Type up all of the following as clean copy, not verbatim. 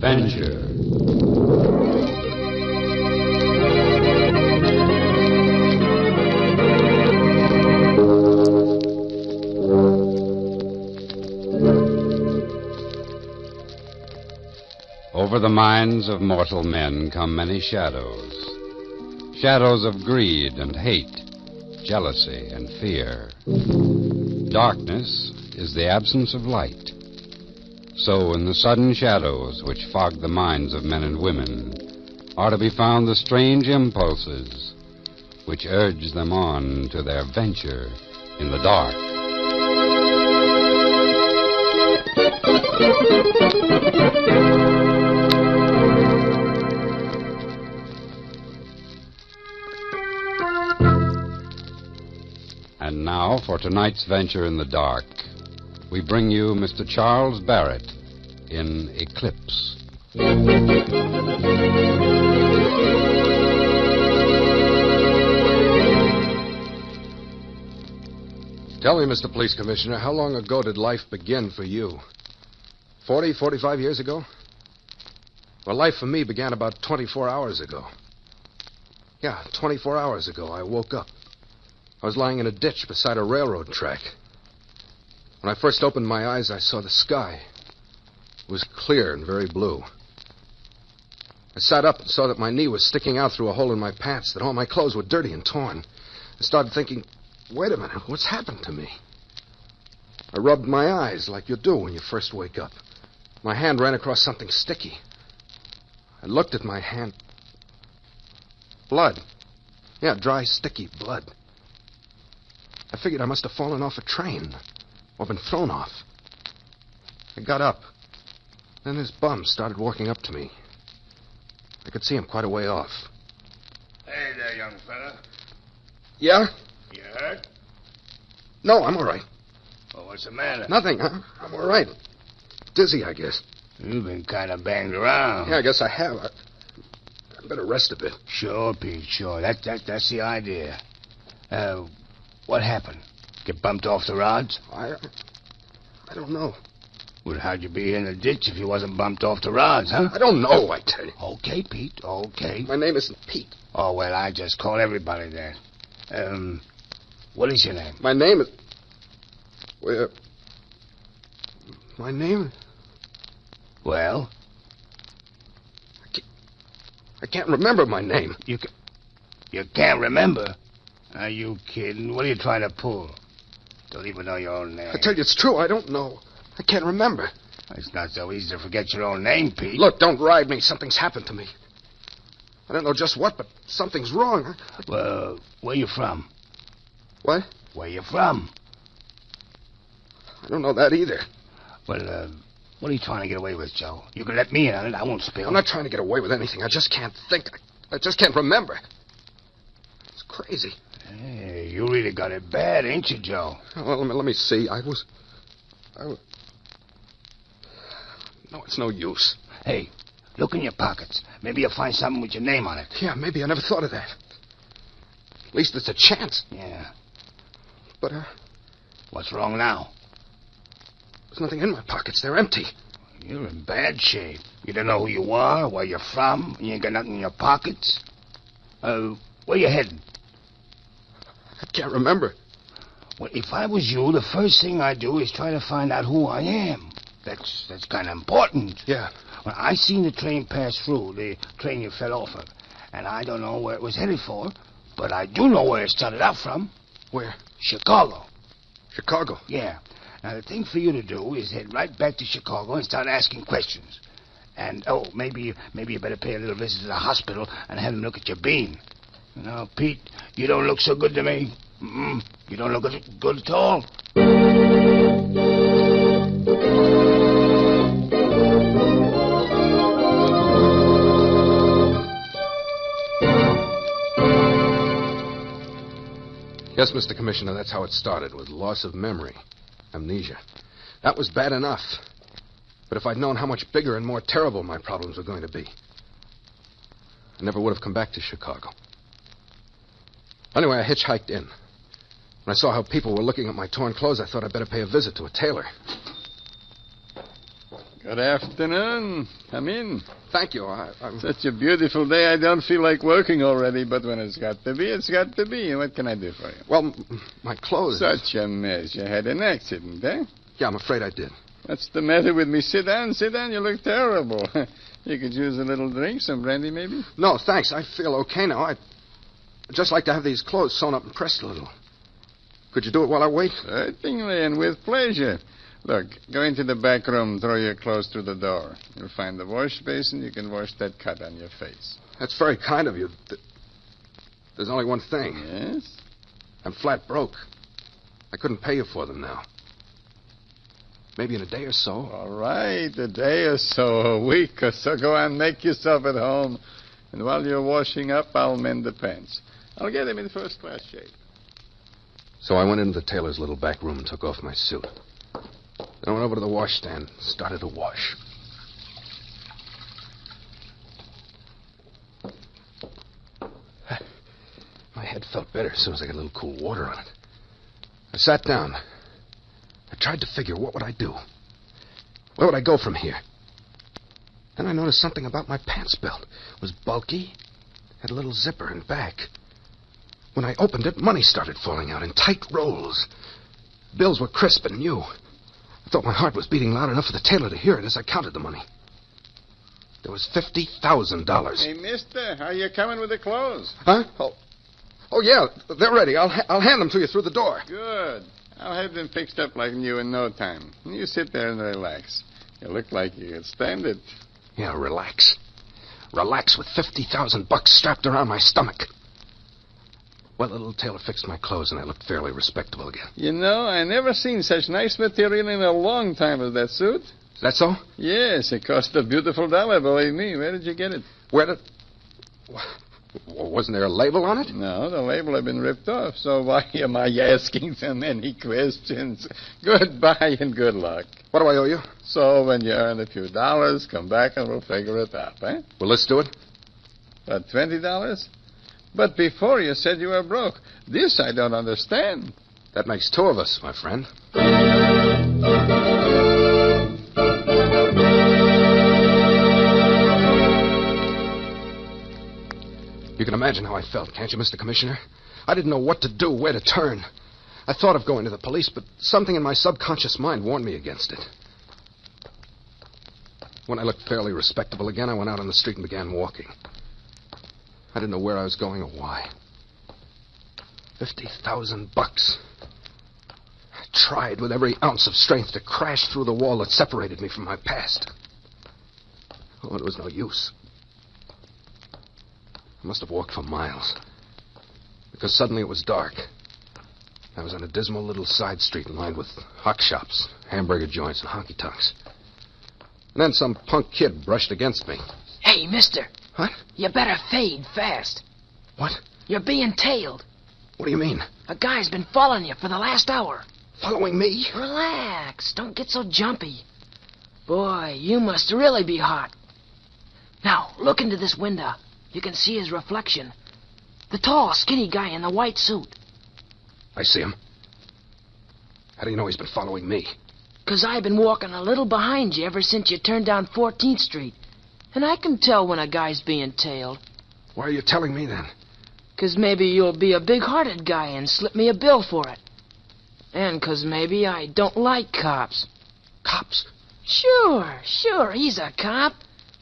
Adventure. Over the minds of mortal men come many shadows. Shadows of greed and hate, jealousy and fear. Darkness is the absence of light. So in the sudden shadows which fog the minds of men and women are to be found the strange impulses which urge them on to their venture in the dark. And now, for tonight's venture in the dark, we bring you Mr. Charles Barrett in Eclipse. Tell me, Mr. Police Commissioner, how long ago did life begin for you? 40, 45 years ago? Well, life for me began about 24 hours ago. Yeah, 24 hours ago, I woke up. I was lying in a ditch beside a railroad track. When I first opened my eyes, I saw the sky. It was clear and very blue. I sat up and saw that my knee was sticking out through a hole in my pants, that all my clothes were dirty and torn. I started thinking, wait a minute, what's happened to me? I rubbed my eyes like you do when you first wake up. My hand ran across something sticky. I looked at my hand. Blood. Yeah, dry, sticky blood. I figured I must have fallen off a train or been thrown off. I got up. Then this bum started walking up to me. I could see him quite a way off. Hey there, young fella. Yeah? You hurt? No, I'm all right. Well, what's the matter? Nothing. I'm all right. Dizzy, I guess. You've been kind of banged around. Yeah, I guess I have. I better rest a bit. Sure, Pete, sure. That's the idea. What happened? Get bumped off the rods? I don't know. Well, how'd you be in the ditch if you wasn't bumped off the rods, huh? I don't know, I tell you. Okay, Pete, okay. My name isn't Pete. Oh, well, I just call everybody that. What is your name? My name is... Well, my name... Well? I can't remember my name. You can't remember? Are you kidding? What are you trying to pull? Don't even know your own name. I tell you, it's true. I don't know. I can't remember. It's not so easy to forget your own name, Pete. Look, don't ride me. Something's happened to me. I don't know just what, but something's wrong. Well, where you from? What? Where you from? I don't know that either. Well, what are you trying to get away with, Joe? You can let me in on it. I won't spill. I'm not trying to get away with anything. I just can't think. I just can't remember. It's crazy. Hey, you really got it bad, ain't you, Joe? Well, let me see. I was... No, it's no use. Hey, look in your pockets. Maybe you'll find something with your name on it. Yeah, maybe. I never thought of that. At least it's a chance. Yeah. But, what's wrong now? There's nothing in my pockets. They're empty. You're in bad shape. You don't know who you are, where you're from, and you ain't got nothing in your pockets. Where you heading? I can't remember. Well, if I was you, the first thing I'd do is try to find out who I am. That's kind of important. Yeah. Well, I seen the train pass through, the train you fell off of. And I don't know where it was headed for, but I do know where it started out from. Where? Chicago. Chicago? Yeah. Now, the thing for you to do is head right back to Chicago and start asking questions. And, maybe you better pay a little visit to the hospital and have them look at your bean. Now, Pete, you don't look so good to me. You don't look good at all. Yes, Mr. Commissioner, that's how it started, with loss of memory. Amnesia. That was bad enough. But if I'd known how much bigger and more terrible my problems were going to be, I never would have come back to Chicago. Anyway, I hitchhiked in. When I saw how people were looking at my torn clothes, I thought I'd better pay a visit to a tailor. Good afternoon. Come in. Thank you. I'm... Such a beautiful day. I don't feel like working already, but when it's got to be, it's got to be. What can I do for you? Well, my clothes... Such a mess. You had an accident, eh? Yeah, I'm afraid I did. What's the matter with me? Sit down, sit down. You look terrible. You could use a little drink, some brandy maybe? No, thanks. I feel okay now. I'd just like to have these clothes sewn up and pressed a little. Could you do it while I wait? Certainly, and with pleasure. Look, go into the back room, throw your clothes through the door. You'll find the wash basin. You can wash that cut on your face. That's very kind of you. There's only one thing. Yes? I'm flat broke. I couldn't pay you for them now. Maybe in a day or so. All right, a day or so, a week or so. Go on, make yourself at home. And while you're washing up, I'll mend the pants. I'll get them in first-class shape. So I went into the tailor's little back room and took off my suit. Then I went over to the washstand and started to wash. My head felt better as soon as I got a little cool water on it. I sat down. I tried to figure what would I do. Where would I go from here? Then I noticed something about my pants belt. It was bulky, had a little zipper in back. When I opened it, money started falling out in tight rolls. Bills were crisp and new. I thought my heart was beating loud enough for the tailor to hear it as I counted the money. There was $50,000. Hey, mister, are you coming with the clothes? Huh? Oh, yeah, they're ready. I'll hand them to you through the door. Good. I'll have them fixed up like new in no time. You sit there and relax. You look like you could stand it. Yeah, relax. Relax with $50,000 strapped around my stomach. Well, the little tailor fixed my clothes, and I looked fairly respectable again. You know, I never seen such nice material in a long time as that suit. Is that so? Yes, it cost a beautiful dollar, believe me. Where did you get it? Where did... Wasn't there a label on it? No, the label had been ripped off, so why am I asking so many questions? Goodbye and good luck. What do I owe you? So when you earn a few dollars, come back and we'll figure it out, eh? Well, let's do it. What, $20? But before you said you were broke. This I don't understand. That makes two of us, my friend. You can imagine how I felt, can't you, Mr. Commissioner? I didn't know what to do, where to turn. I thought of going to the police, but something in my subconscious mind warned me against it. When I looked fairly respectable again, I went out on the street and began walking. I didn't know where I was going or why. $50,000. I tried with every ounce of strength to crash through the wall that separated me from my past. Oh, it was no use. I must have walked for miles. Because suddenly it was dark. I was on a dismal little side street lined with hock shops, hamburger joints, and honky-tonks. And then some punk kid brushed against me. Hey, mister. What? You better fade fast. What? You're being tailed. What do you mean? A guy's been following you for the last hour. Following me? Relax. Don't get so jumpy. Boy, you must really be hot. Now, look into this window. You can see his reflection. The tall, skinny guy in the white suit. I see him. How do you know he's been following me? 'Cause I've been walking a little behind you ever since you turned down 14th Street. And I can tell when a guy's being tailed. Why are you telling me then? 'Cause maybe you'll be a big-hearted guy and slip me a bill for it. And 'cause maybe I don't like cops. Cops? Sure, he's a cop.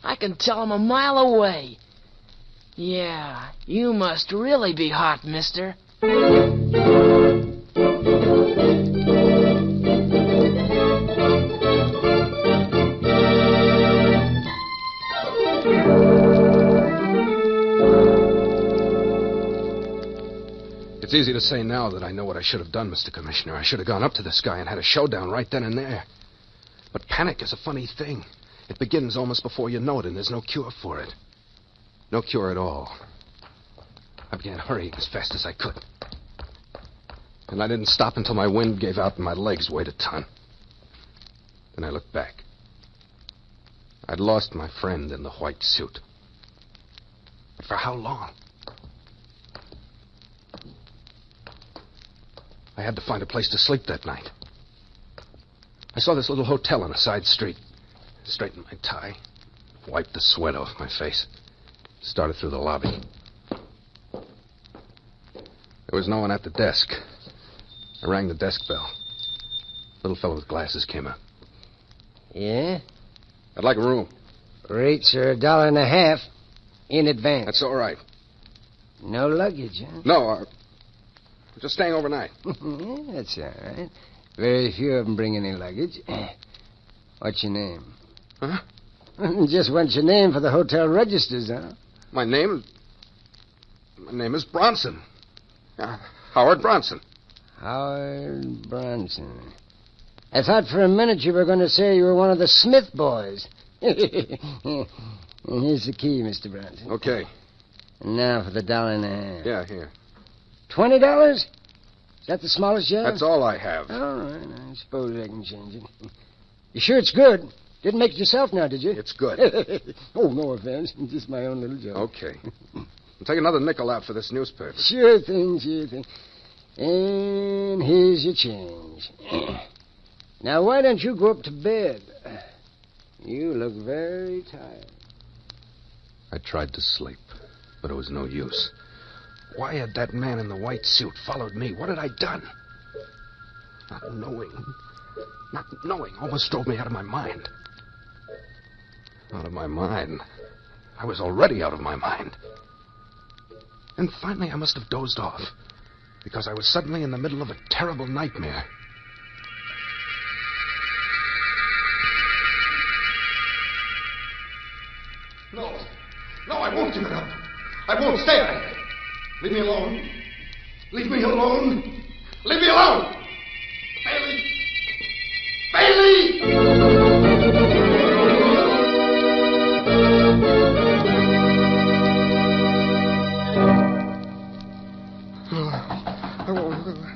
I can tell him a mile away. Yeah, you must really be hot, mister. It's easy to say now that I know what I should have done, Mr. Commissioner. I should have gone up to this guy and had a showdown right then and there. But panic is a funny thing. It begins almost before you know it, and there's no cure for it. No cure at all. I began hurrying as fast as I could. And I didn't stop until my wind gave out and my legs weighed a ton. Then I looked back. I'd lost my friend in the white suit. But for how long? I had to find a place to sleep that night. I saw this little hotel on a side street. straightened my tie, wiped the sweat off my face, started through the lobby. There was no one at the desk. I rang the desk bell. Little fellow with glasses came up. Yeah? I'd like a room. Rates are $1.50 in advance. That's all right. No luggage, huh? No, I'm just staying overnight. Yeah, that's all right. Very few of them bring any luggage. What's your name? Huh? Just what's your name for the hotel registers, huh? My name is Bronson. Howard Bronson. Howard Bronson. I thought for a minute you were going to say you were one of the Smith boys. Here's the key, Mr. Bronson. Okay. And now for the $1.50. Yeah, here. $20? Is that the smallest you have? That's all I have. All right. I suppose I can change it. You sure it's good? Didn't make it yourself now, did you? It's good. Oh, no offense. Just my own little joke. Okay. I'll take another nickel out for this newspaper. Sure thing, sure thing. And here's your change. Now, why don't you go up to bed? You look very tired. I tried to sleep, but it was no use. Why had that man in the white suit followed me? What had I done? Not knowing almost drove me out of my mind. Out of my mind. I was already out of my mind. And finally I must have dozed off, because I was suddenly in the middle of a terrible nightmare. No, I won't give it up. I won't stay there. Leave me alone. Leave me alone. Leave me alone. Bailey! Bailey!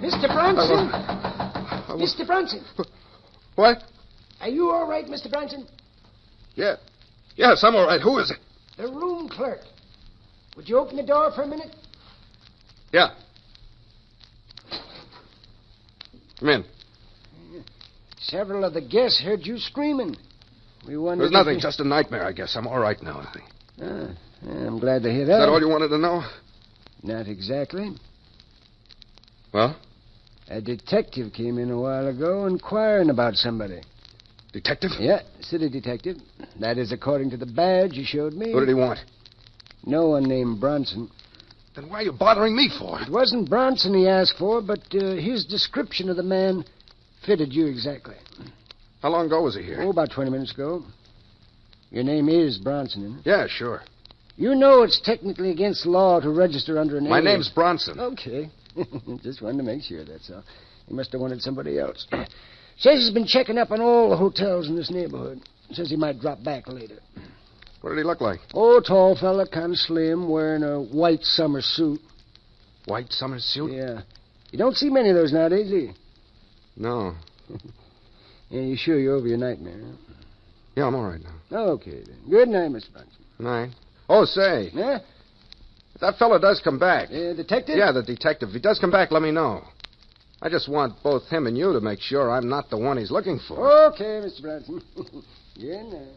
Mr. Bronson? Mr. Bronson? What? Are you all right, Mr. Bronson? Yeah. Yes, I'm all right. Who is it? The room clerk. Would you open the door for a minute? Yeah. Come in. Several of the guests heard you screaming. We wondered. There's nothing, just a nightmare, I guess. I'm all right now, I think. I'm glad to hear that. Is that all you wanted to know? Not exactly. Well? A detective came in a while ago inquiring about somebody. Detective? Yeah, city detective. That is according to the badge you showed me. What did he want? No one named Bronson. Then why are you bothering me for? It wasn't Bronson he asked for, but his description of the man fitted you exactly. How long ago was he here? Oh, about 20 minutes ago. Your name is Bronson, isn't it? Yeah, sure. You know it's technically against the law to register under a name. My name's Bronson. Okay. Just wanted to make sure, that's all. He must have wanted somebody else. Says he's been checking up on all the hotels in this neighborhood. Says he might drop back later. What did he look like? Oh, tall fella, kind of slim, wearing a white summer suit. White summer suit? Yeah. You don't see many of those nowadays, do you? No. Yeah, you sure you're over your nightmare, huh? Yeah, I'm all right now. Okay, then. Good night, Mr. Bronson. Night. Oh, say. Yeah? If that fellow does come back. Detective? Yeah, the detective. If he does come back, let me know. I just want both him and you to make sure I'm not the one he's looking for. Okay, Mr. Bronson. Good night.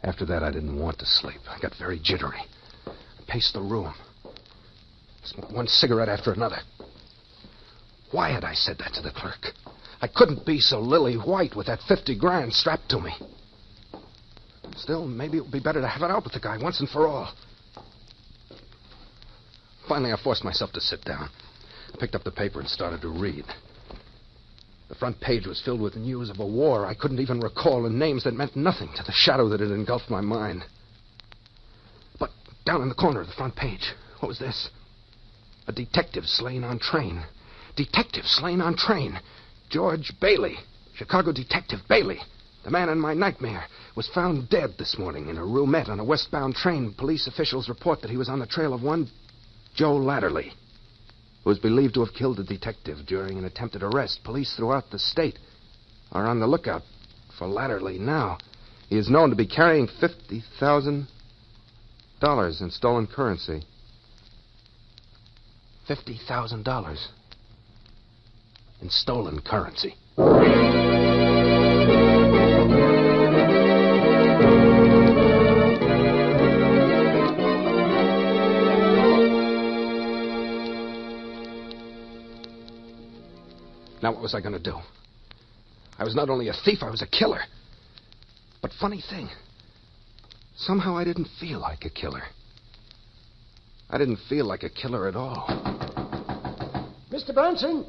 After that, I didn't want to sleep. I got very jittery. I paced the room. Smoked one cigarette after another. Why had I said that to the clerk? I couldn't be so lily white with that 50 grand strapped to me. Still, maybe it would be better to have it out with the guy once and for all. Finally, I forced myself to sit down. I picked up the paper and started to read. The front page was filled with news of a war I couldn't even recall, and names that meant nothing to the shadow that had engulfed my mind. But down in the corner of the front page, what was this? A detective slain on train. Detective slain on train. George Bailey, Chicago detective Bailey, the man in my nightmare, was found dead this morning in a roomette on a westbound train. Police officials report that he was on the trail of one Joe Latterly, who is believed to have killed the detective during an attempted arrest. Police throughout the state are on the lookout for Latterly now. He is known to be carrying $50,000 in stolen currency. $50,000 in stolen currency. Now, what was I going to do? I was not only a thief, I was a killer. But funny thing, somehow I didn't feel like a killer. I didn't feel like a killer at all. Mr. Bronson?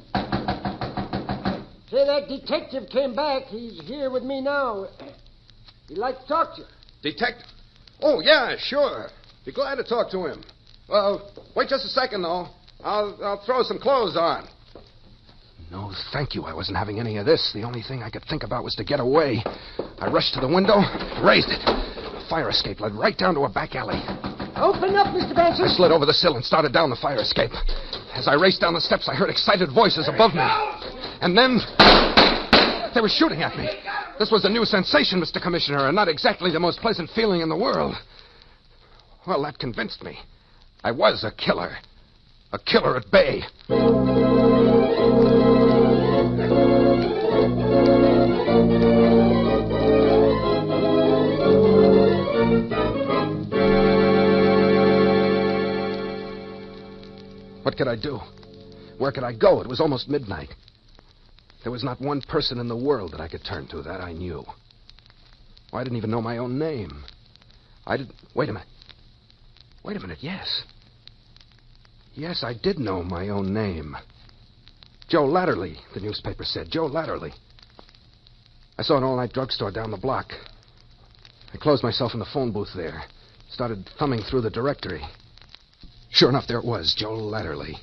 Say, that detective came back. He's here with me now. He'd like to talk to you. Detective? Oh, yeah, sure. Be glad to talk to him. Well, wait just a second, though. I'll throw some clothes on. No, thank you. I wasn't having any of this. The only thing I could think about was to get away. I rushed to the window, raised it. A fire escape led right down to a back alley. Open up, Mr. Bronson. I slid over the sill and started down the fire escape. As I raced down the steps, I heard excited voices above me. And then they were shooting at me. This was a new sensation, Mr. Commissioner, and not exactly the most pleasant feeling in the world. Well, that convinced me. I was a killer. A killer at bay. What could I do? Where could I go? It was almost midnight. There was not one person in the world that I could turn to, that I knew. Well, I didn't even know my own name. Wait a minute. Wait a minute, yes. Yes, I did know my own name. Joe Latterly, the newspaper said. Joe Latterly. I saw an all-night drugstore down the block. I closed myself in the phone booth there. Started thumbing through the directory. Sure enough, there it was, Joe Latterly.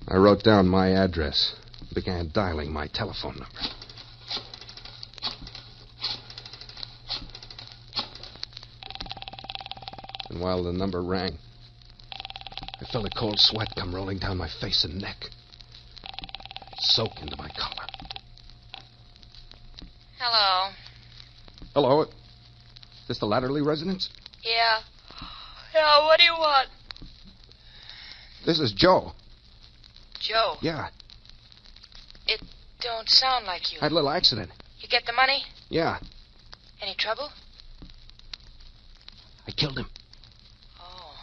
I wrote down my address. Began dialing my telephone number. And while the number rang, I felt a cold sweat come rolling down my face and neck. Soak into my collar. Hello. Hello? Is this the Latterly residence? Yeah. Yeah, what do you want? This is Joe. Joe? Yeah. It don't sound like you. I had a little accident. You get the money? Yeah. Any trouble? I killed him. Oh.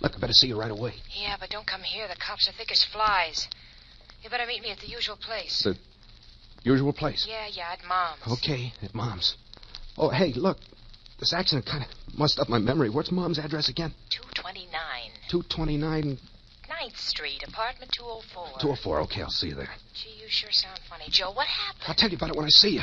Look, I better see you right away. Yeah, but don't come here. The cops are thick as flies. You better meet me at the usual place. The usual place? Yeah, at Mom's. Okay, at Mom's. Oh, hey, look. This accident kind of mussed up my memory. What's Mom's address again? 229. 229... 9th Street, apartment 204. 204, okay, I'll see you there. Gee, you sure sound funny. Joe, what happened? I'll tell you about it when I see you.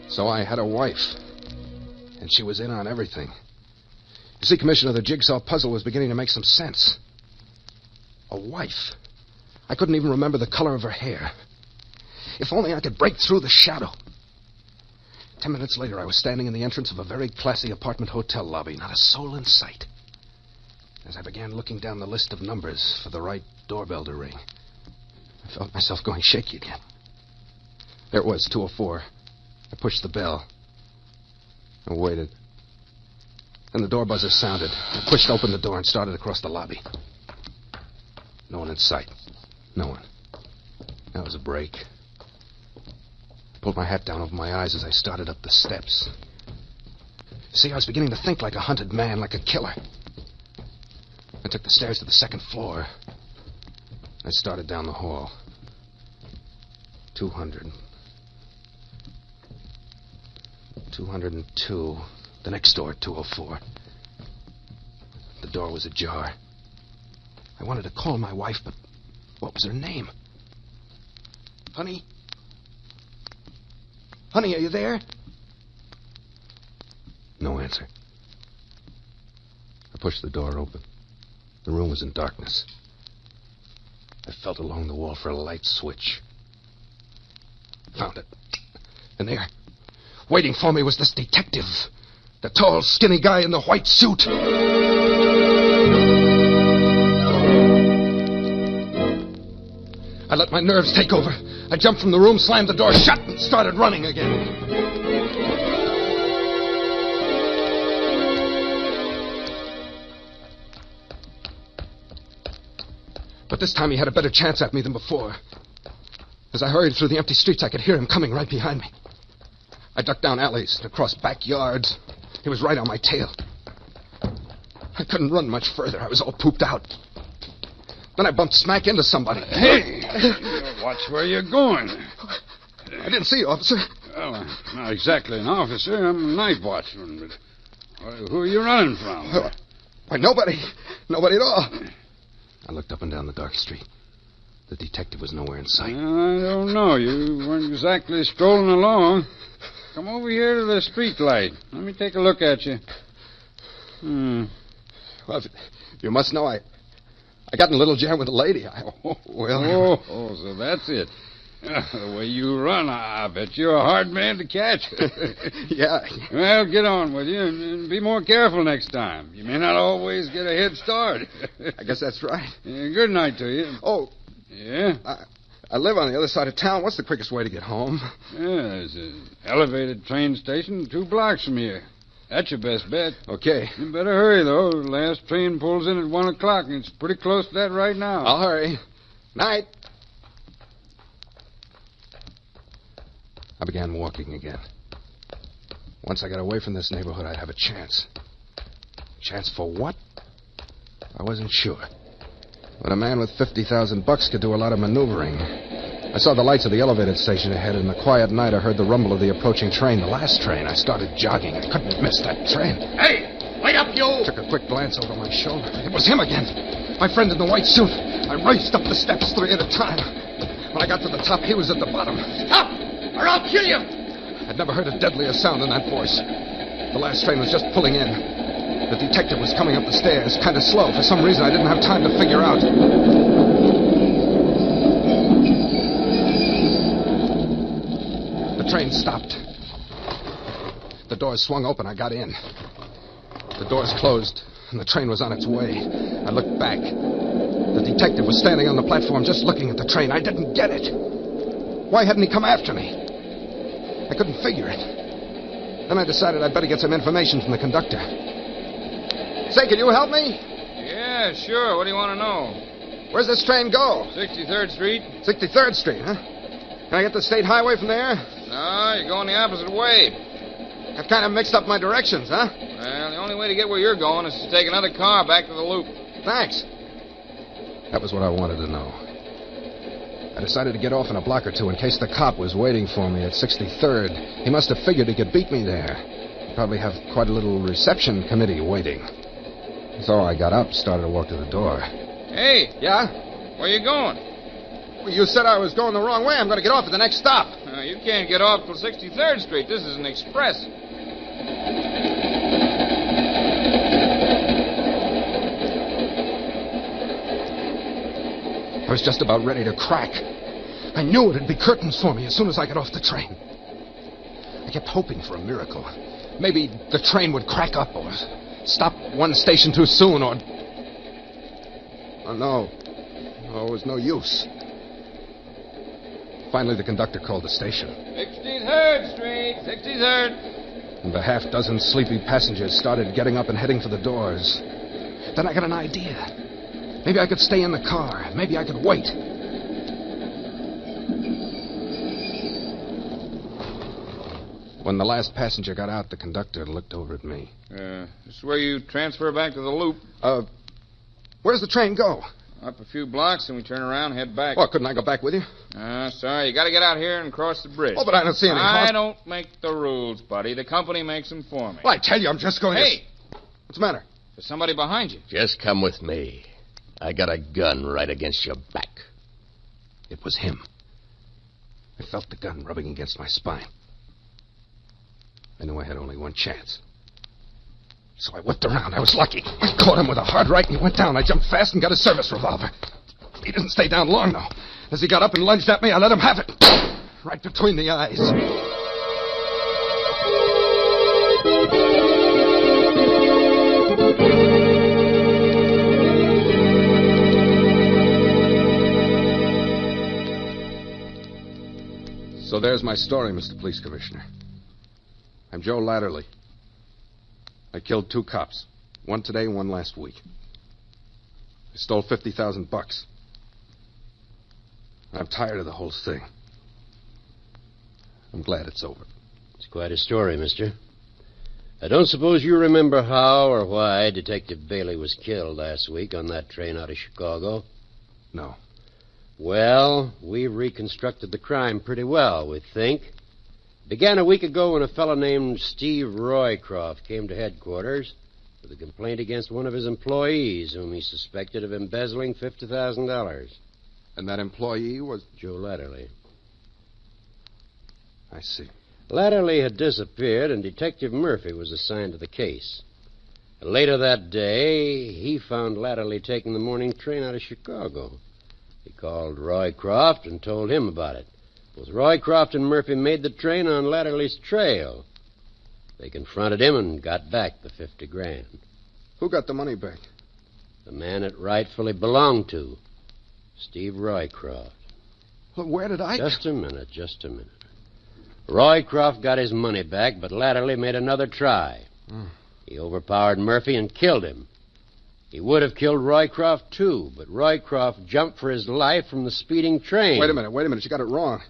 So I had a wife, and she was in on everything. You see, Commissioner, the jigsaw puzzle was beginning to make some sense. A wife. I couldn't even remember the color of her hair. If only I could break through the shadow. 10 minutes later, I was standing in the entrance of a very classy apartment hotel lobby, not a soul in sight. As I began looking down the list of numbers for the right doorbell to ring, I felt myself going shaky again. There it was, 204. I pushed the bell. I waited. Then the door buzzer sounded. I pushed open the door and started across the lobby. No one in sight. No one. That was a break. I pulled my hat down over my eyes as I started up the steps. See, I was beginning to think like a hunted man, like a killer. I took the stairs to the second floor. I started down the hall. 200. 202. The next door, 204. The door was ajar. I wanted to call my wife, but what was her name? Honey? Honey, are you there? No answer. I pushed the door open. The room was in darkness. I felt along the wall for a light switch. Found it. And there, waiting for me, was this detective. The tall, skinny guy in the white suit. I let my nerves take over. I jumped from the room, slammed the door shut, and started running again. But this time he had a better chance at me than before. As I hurried through the empty streets, I could hear him coming right behind me. I ducked down alleys and across backyards. He was right on my tail. I couldn't run much further. I was all pooped out. Then I bumped smack into somebody. Hey! Watch where you're going. I didn't see you, officer. Well, I'm not exactly an officer. I'm a night watchman. But who are you running from? Why, nobody. Nobody at all. I looked up and down the dark street. The detective was nowhere in sight. I don't know. You weren't exactly strolling along. Come over here to the street light. Let me take a look at you. Well, you must know I got in a little jam with a lady. So that's it. The way you run, I bet you're a hard man to catch. Yeah. Well, get on with you and be more careful next time. You may not always get a head start. I guess that's right. Good night to you. Oh. Yeah? I live on the other side of town. What's the quickest way to get home? There's an elevated train station 2 blocks from here. That's your best bet. Okay. You better hurry, though. The last train pulls in at 1 o'clock, and it's pretty close to that right now. I'll hurry. Night. I began walking again. Once I got away from this neighborhood, I'd have a chance. Chance for what? I wasn't sure. But a man with $50,000 could do a lot of maneuvering. I saw the lights of the elevated station ahead. In the quiet night, I heard the rumble of the approaching train, the last train. I started jogging. I couldn't miss that train. Hey, wait up, you! Took a quick glance over my shoulder. It was him again. My friend in the white suit. I raced up the steps 3 at a time. When I got to the top, he was at the bottom. Stop, or I'll kill you! I'd never heard a deadlier sound than that voice. The last train was just pulling in. The detective was coming up the stairs, kind of slow. For some reason, I didn't have time to figure out. The train stopped. The doors swung open. I got in. The doors closed, and the train was on its way. I looked back. The detective was standing on the platform just looking at the train. I didn't get it. Why hadn't he come after me? I couldn't figure it. Then I decided I'd better get some information from the conductor. Say, can you help me? Yeah, sure. What do you want to know? Where's this train go? 63rd Street? 63rd Street, huh? Can I get the state highway from there? No, you're going the opposite way. That kind of mixed up my directions, huh? Well, the only way to get where you're going is to take another car back to the loop. Thanks. That was what I wanted to know. I decided to get off in a block or two in case the cop was waiting for me at 63rd. He must have figured he could beat me there. He'd probably have quite a little reception committee waiting. So I got up, started to walk to the door. Hey. Yeah? Where you going? Well, you said I was going the wrong way. I'm going to get off at the next stop. You can't get off till 63rd Street. This is an express. I was just about ready to crack. I knew it'd be curtains for me as soon as I got off the train. I kept hoping for a miracle. Maybe the train would crack up or stop one station too soon or... Oh, no. Oh, it was no use. Finally, the conductor called the station. 63rd Street, 63rd. And the half-dozen sleepy passengers started getting up and heading for the doors. Then I got an idea. Maybe I could stay in the car. Maybe I could wait. When the last passenger got out, the conductor looked over at me. This is where you transfer back to the loop. Where's the train go? Up a few blocks, and we turn around and head back. Oh, couldn't I go back with you? Sorry. You got to get out here and cross the bridge. Oh, but I don't see any I don't make the rules, buddy. The company makes them for me. Well, I tell you, I'm just going Hey! What's the matter? There's somebody behind you. Just come with me. I got a gun right against your back. It was him. I felt the gun rubbing against my spine. I knew I had only one chance. So I whipped around. I was lucky. I caught him with a hard right, and he went down. I jumped fast and got a service revolver. He didn't stay down long, though. As he got up and lunged at me, I let him have it. Right between the eyes. So there's my story, Mr. Police Commissioner. I'm Joe Latterly. I killed 2 cops. One today and one last week. I stole $50,000. I'm tired of the whole thing. I'm glad it's over. It's quite a story, mister. I don't suppose you remember how or why Detective Bailey was killed last week on that train out of Chicago? No. Well, we've reconstructed the crime pretty well, we think. It began a week ago when a fellow named Steve Roycroft came to headquarters with a complaint against one of his employees whom he suspected of embezzling $50,000. And that employee was... Joe Latterly. I see. Latterly had disappeared, and Detective Murphy was assigned to the case. Later that day, he found Latterly taking the morning train out of Chicago. He called Roycroft and told him about it. Both Roycroft and Murphy made the train on Latterly's trail. They confronted him and got back the $50,000. Who got the money back? The man it rightfully belonged to, Steve Roycroft. Well, where did I... Just a minute. Roycroft got his money back, but Latterly made another try. He overpowered Murphy and killed him. He would have killed Roycroft, too, but Roycroft jumped for his life from the speeding train. Wait a minute. You got it wrong.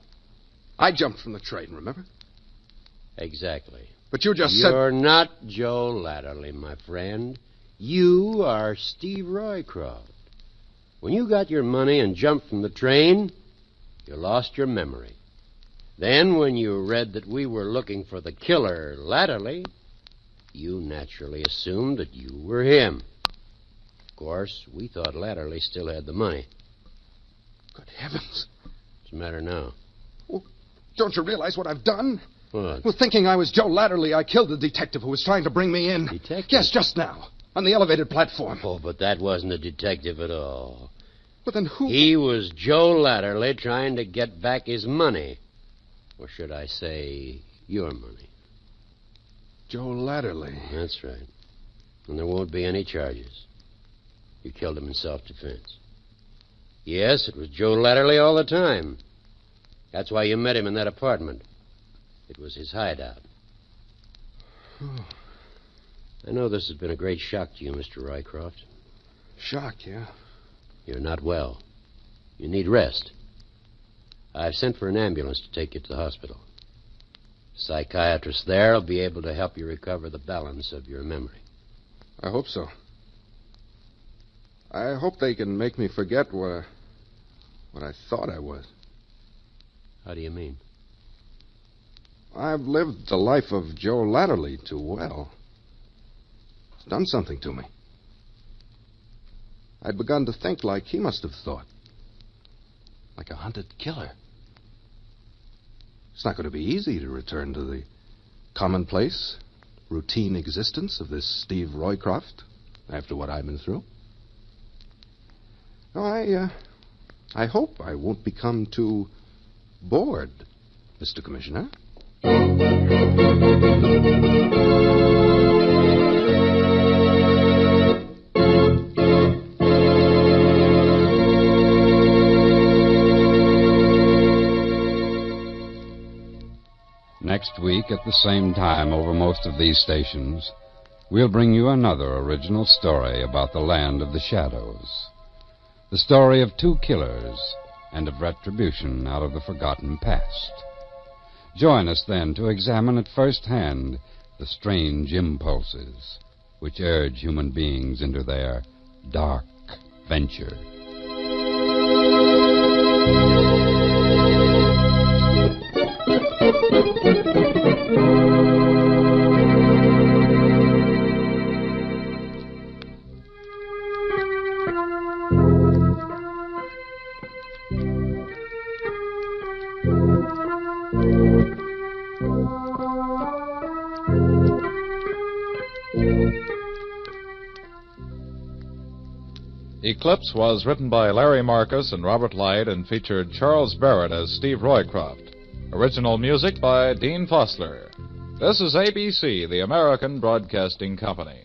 I jumped from the train, remember? Exactly. But you just said... You're not Joe Latterly, my friend. You are Steve Roycroft. When you got your money and jumped from the train, you lost your memory. Then, when you read that we were looking for the killer, Latterly, you naturally assumed that you were him. Of course, we thought Latterly still had the money. Good heavens. What's the matter now? Well, don't you realize what I've done? What? Well, thinking I was Joe Latterly, I killed the detective who was trying to bring me in. Detective? Yes, just now, on the elevated platform. Oh, but that wasn't a detective at all. But then who... He was Joe Latterly trying to get back his money. Or should I say, your money. Joe Latterly. That's right. And there won't be any charges. You killed him in self-defense. Yes, it was Joe Latterly all the time. That's why you met him in that apartment. It was his hideout. I know this has been a great shock to you, Mr. Roycroft. Shock, yeah? You're not well. You need rest. I've sent for an ambulance to take you to the hospital. The psychiatrist there will be able to help you recover the balance of your memory. I hope so. I hope they can make me forget what I thought I was. How do you mean? I've lived the life of Joe Latterly too well. It's done something to me. I'd begun to think like he must have thought. Like a hunted killer. It's not going to be easy to return to the commonplace, routine existence of this Steve Roycroft after what I've been through. No, I hope I won't become too bored, Mr. Commissioner. Next week, at the same time over most of these stations, we'll bring you another original story about the land of the shadows. The story of two killers and of retribution out of the forgotten past. Join us then to examine at first hand the strange impulses which urge human beings into their dark venture. Eclipse was written by Larry Marcus and Robert Light and featured Charles Barrett as Steve Roycroft. Original music by Dean Fossler. This is ABC, the American Broadcasting Company.